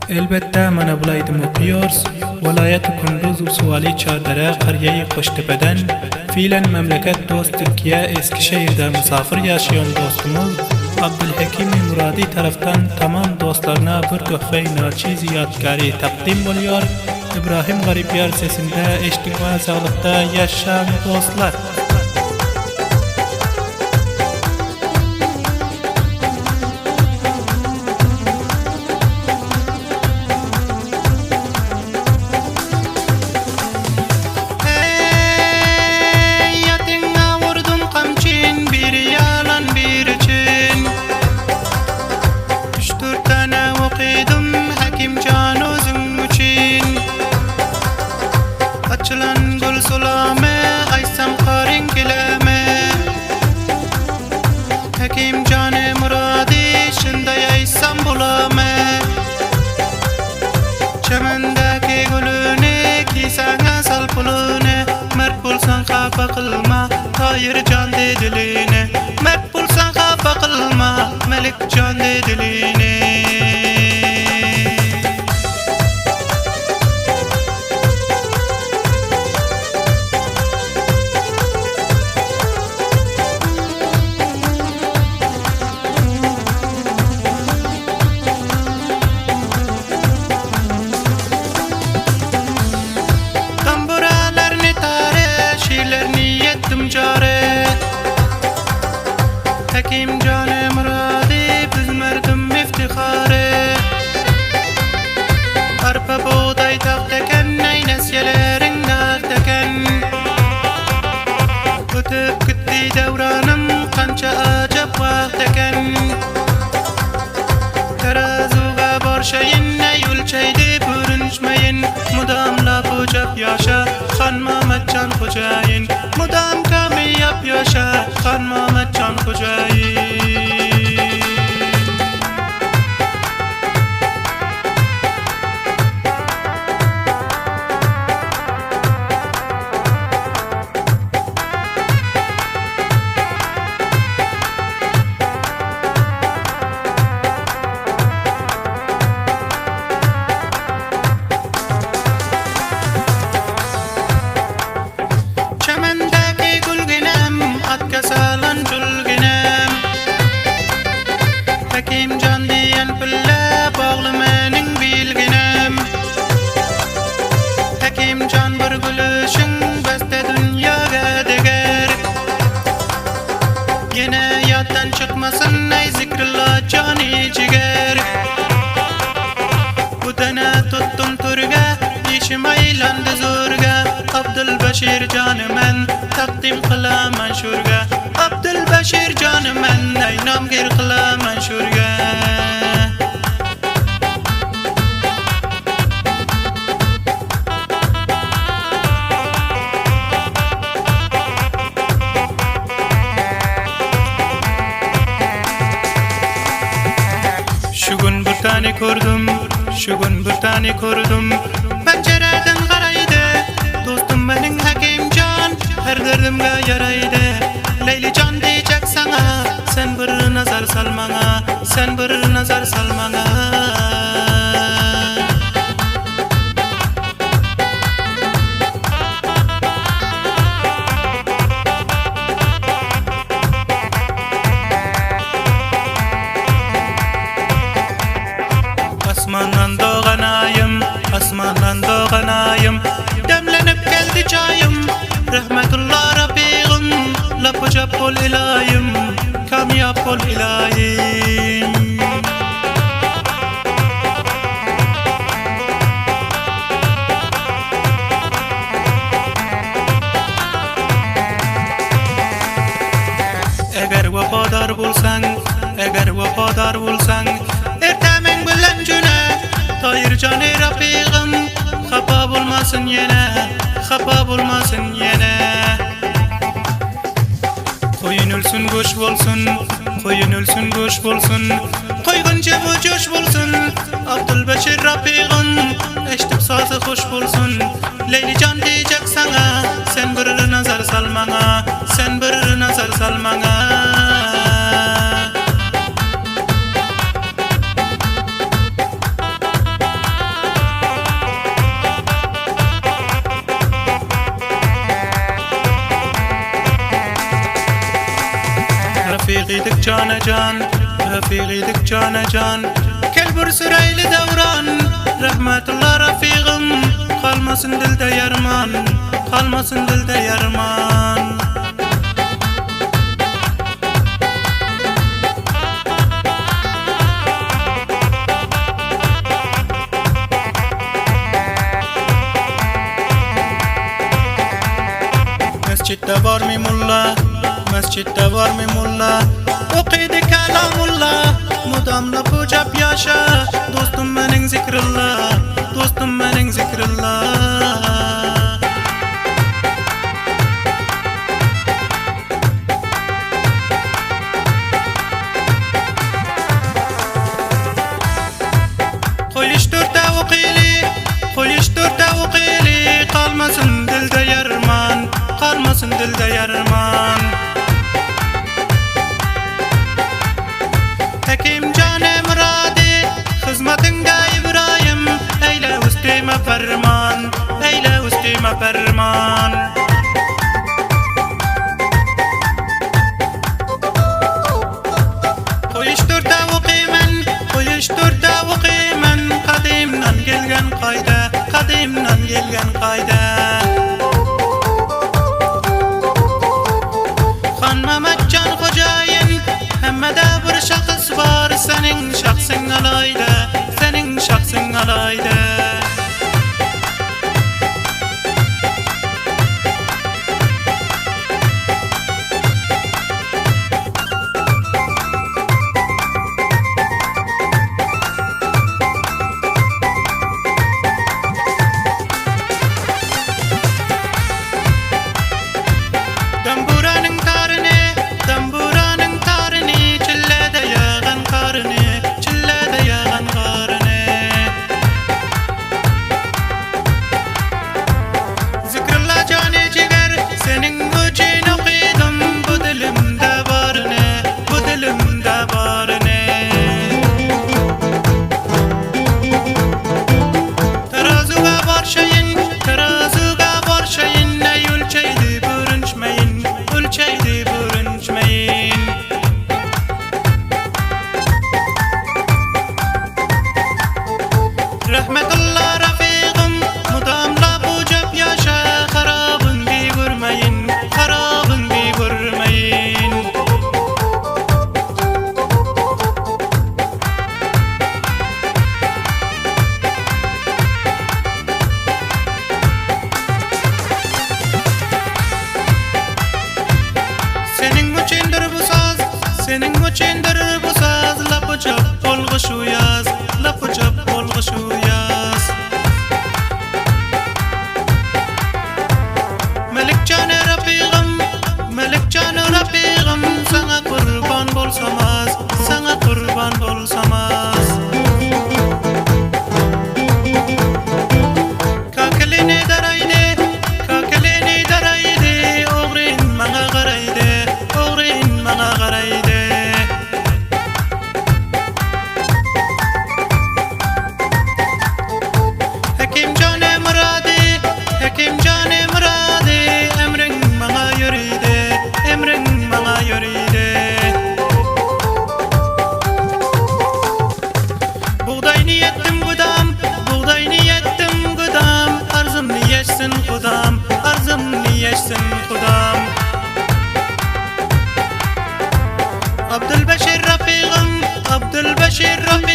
Elbette mana bulaydım okuyoruz. Vilayet Kunduz Usuvali Çardara Kariyeyi Koçtepe'den fiilen memleket dost Türkiye Eskişehir'de misafir yaşayan dostumuz Abdülhakim Muradi taraftan tamam dostlarına bir tuhfe-i naçiz yadigarı takdim oluyor. İbrahim Garipyar sesinde eşlik ve sağlıkta yaşayan dostlar. Açılan gül sulame, aysam karin kileme. Hakim Canı Muradi, şınday aysam bulame. Çemendeki gülüne, kisana sal pulune. Mert bulsan kafa kılma, hayır can diline. Mert bulsan kafa kılma, melik can diline. Hakim Canı Muradi, biz merdim iftihare. Arpa buğday takteken, neynesyelerin dağteken. Ötüp gitti devranım, kança acap vakteken. Terazuga borşayın, ölçeydi bürünçmeyin. Mudam laf ucap yaşa, Xan Mehmet Can Hocayin. Mudam kami yap yaşa, Xan Mehmet Can Hocayin. Hakim Can diyen pille bağlı menin bilginem. Hakim Can bir gülüşün beste dünyaga deger. Yine yattan çıkmasın ey zikrillah cani ciger. Bu tane tuttum turga, işim aylandı zorga. Abdülbeşir canı men takdim kılaman şurga. Abdülbeşir canı men aynam gir kılaman şurga. Şu gün bir tane kurdum, şu gün bir tane kurdum. Pencereden karaydı, dostum benim Hakim Can, her derdimge yaraydı. Leyli Can diyecek sana, sen bir nazar salmana, sen bir nazar salmana. Asmandan doğanayım, asmandan doğanayım. Demlenip geldi çayım, rahmetullah Rabbim. Lapı cap ol ilahim, kamyap ol ilahim. Eğer vefadar bulsan, eğer vefadar bulsan, ertemen bilen cüne, tayır canı Rabbim. Xafa bulmasın yine, xafa bulmasın yine. Koyun ölsün goş bolsun, koyun ölsün goş bolsun. Koygunca bu coş bolsun, Abdülbeşir Rabbim. Eştip sazı hoş bolsun. Leyli Can diyecek sana, sen bir nazar salmana, sen bir nazar salmana. cana can, rafiqidik cana can. Kel bir süreyli devran, rahmetullah rafiqim. Kalmasın dilde yarman, kalmasın dilde yarman. Mescitte var mı mulla, mescitte var mı mulla? Okuydu kelamullah, mudamla bu cep yaşa. Dostum benim zikrullah, dostum benim zikrullah. Koyuş dörtte okuyli, koyuş dörtte okuyli. Kalmasın dilde yarman, kalmasın dilde yarman. Hekim cane muradi, hizmetinde İbrahim. Eyle üstüme ferman, eyle üstüme ferman. Koyuş dörtte okuymen, koyuş dörtte okuymen. Kadimden gelgen kayda, kadimden gelgen kayda. Mehmet Can Hocayın, hemmede bir şahıs var. Senin şahsın alayda, senin şahsın alayda. Rahmetullah rafiqim, mudamla bu cep yaşa. Harabın bir vurmayın, harabın bir vurmayın. Senin içindir bu saz, senin içindir bu saz. Lapı cep olğuşu yaz, lapı cep olğuşu yaz. Melik canı rafiqim, melik canı rafiqim. Sana kurban bolsamaz, sana kurban bolsamaz. Kakilini daraydı, kakilini daraydı. Oğrin bana qaraydı, oğrin bana qaraydı. Hekim cane muradi, hekim cane muradi. Emrin bana yürüydü, emrin bana yürüydü. Buğday niyettim gudam, buğday niyettim gudam. Arzım niyeşsin kudam, arzım niyeşsin kudam. Abdülbeşir rafiqim, Abdülbeşir rafiqim.